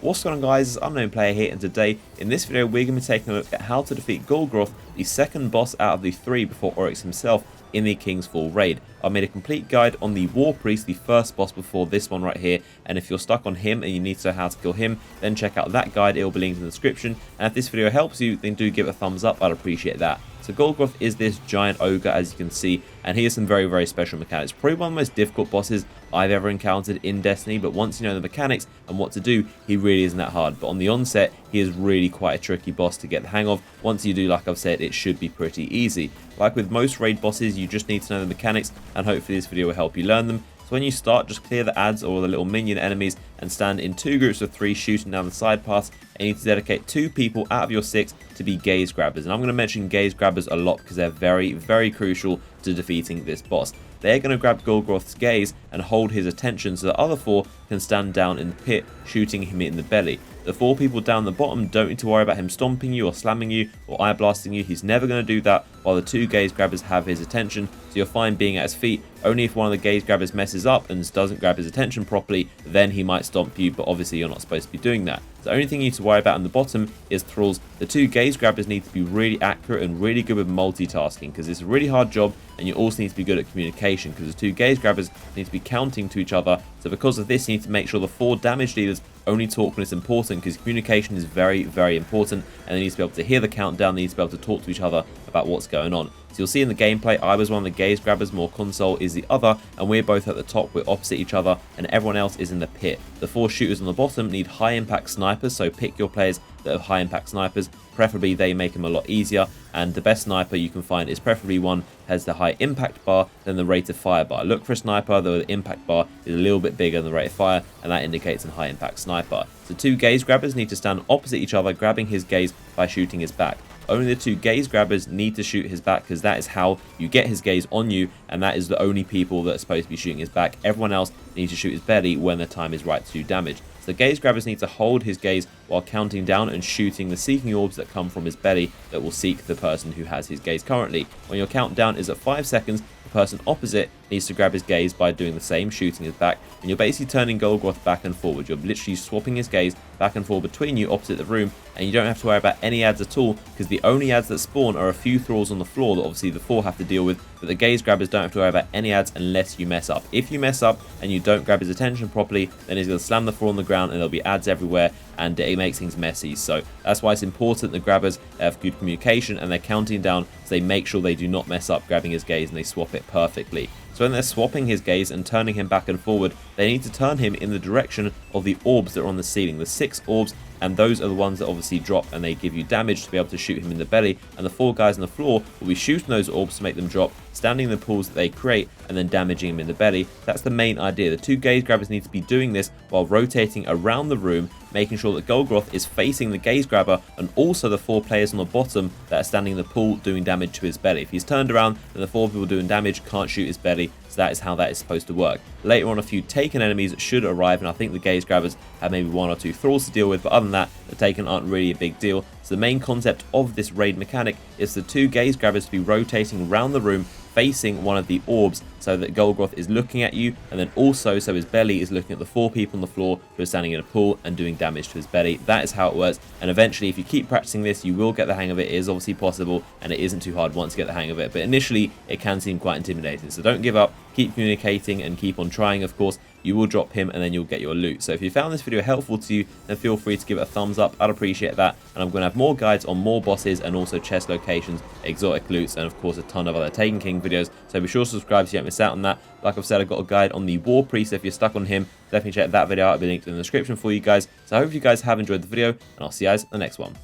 What's going on, guys? It's Unknown Player here, and today in this video we're going to be taking a look at how to defeat Golgoroth, the second boss out of the 3 before Oryx himself in the King's Fall raid. I made a complete guide on the War Priest, the first boss before this one right here, and if you're stuck on him and you need to know how to kill him, then check out that guide. It will be linked in the description, and if this video helps you, then do give it a thumbs up. I'd appreciate that. So Golgoroth is this giant ogre, as you can see, and he has some very, very special mechanics. Probably one of the most difficult bosses I've ever encountered in Destiny, but once you know the mechanics and what to do, he really isn't that hard. But on the onset, he is really quite a tricky boss to get the hang of. Once you do, like I've said, it should be pretty easy. Like with most raid bosses, you just need to know the mechanics, and hopefully this video will help you learn them. So when you start, just clear the adds or the little minion enemies and stand in 2 groups of 3 shooting down the side paths, and you need to dedicate 2 people out of your 6 to be gaze grabbers. And I'm going to mention gaze grabbers a lot because they're very, very crucial to defeating this boss. They're going to grab Golgoroth's gaze and hold his attention so the other 4 can stand down in the pit, shooting him in the belly. The 4 people down the bottom don't need to worry about him stomping you or slamming you or eye blasting you. He's never going to do that, while the 2 gaze grabbers have his attention, so you're fine being at his feet. Only if one of the gaze grabbers messes up and doesn't grab his attention properly, then he might stomp you, but obviously you're not supposed to be doing that. The only thing you need to worry about on the bottom is thralls. The 2 gaze grabbers need to be really accurate and really good with multitasking, because it's a really hard job, and you also need to be good at communication, because the 2 gaze grabbers need to be counting to each other. So because of this, you need to make sure the 4 damage dealers only talk when it's important, because communication is very, very important, and they need to be able to hear the countdown. They need to be able to talk to each other about what's going on. So you'll see in the gameplay, I was one of the gaze grabbers, more console is the other, and we're both at the top, we're opposite each other, and everyone else is in the pit. The 4 shooters on the bottom need high impact snipers, so pick your players that have high impact snipers. Preferably they make them a lot easier, and the best sniper you can find is preferably one that has the high impact bar than the rate of fire bar. Look for a sniper though the impact bar is a little bit bigger than the rate of fire, and that indicates a high impact sniper. So 2 gaze grabbers need to stand opposite each other, grabbing his gaze by shooting his back. Only the 2 gaze grabbers need to shoot his back, because that is how you get his gaze on you, and that is the only people that are supposed to be shooting his back. Everyone else needs to shoot his belly when the time is right to do damage. So the gaze grabbers need to hold his gaze while counting down and shooting the seeking orbs that come from his belly that will seek the person who has his gaze currently. When your countdown is at 5 seconds, the person opposite needs to grab his gaze by doing the same, shooting his back, and you're basically turning Golgoroth back and forward. You're literally swapping his gaze back and forth between you opposite the room, and you don't have to worry about any adds at all, because the only adds that spawn are a few thralls on the floor that obviously the 4 have to deal with, but the gaze grabbers don't have to worry about any adds unless you mess up. If you mess up and you don't grab his attention properly, then he's going to slam the 4 on the ground and there'll be adds everywhere, and it makes things messy. So that's why it's important the grabbers have good communication and they're counting down, so they make sure they do not mess up grabbing his gaze and they swap it perfectly. So when they're swapping his gaze and turning him back and forward, they need to turn him in the direction of the orbs that are on the ceiling. The 6 orbs, and those are the ones that obviously drop and they give you damage to be able to shoot him in the belly, and the 4 guys on the floor will be shooting those orbs to make them drop, standing in the pools that they create, and then damaging him in the belly. That's the main idea. The 2 gaze grabbers need to be doing this while rotating around the room, making sure that Golgoroth is facing the gaze grabber, and also the 4 players on the bottom that are standing in the pool doing damage to his belly. If he's turned around, then the 4 people doing damage can't shoot his belly. So that is how that is supposed to work. Later on, a few taken enemies should arrive, and I think the gaze grabbers have maybe 1 or 2 thralls to deal with, but other than that, the taken aren't really a big deal. So the main concept of this raid mechanic is the 2 gaze grabbers to be rotating around the room, facing one of the orbs, so that Golgoroth is looking at you, and then also so his belly is looking at the 4 people on the floor who are standing in a pool and doing damage to his belly. That is how it works, and eventually if you keep practicing this, you will get the hang of it. It is obviously possible, and it isn't too hard once you get the hang of it, but initially it can seem quite intimidating. So don't give up, keep communicating and keep on trying. Of course, you will drop him and then you'll get your loot. So if you found this video helpful to you, then feel free to give it a thumbs up. I'd appreciate that. And I'm going to have more guides on more bosses and also chest locations, exotic loots, and of course a ton of other Taken King videos. So be sure to subscribe so you don't miss out on that. Like I've said, I've got a guide on the War Priest. So if you're stuck on him, definitely check that video out. It'll be linked in the description for you guys. So I hope you guys have enjoyed the video, and I'll see you guys in the next one.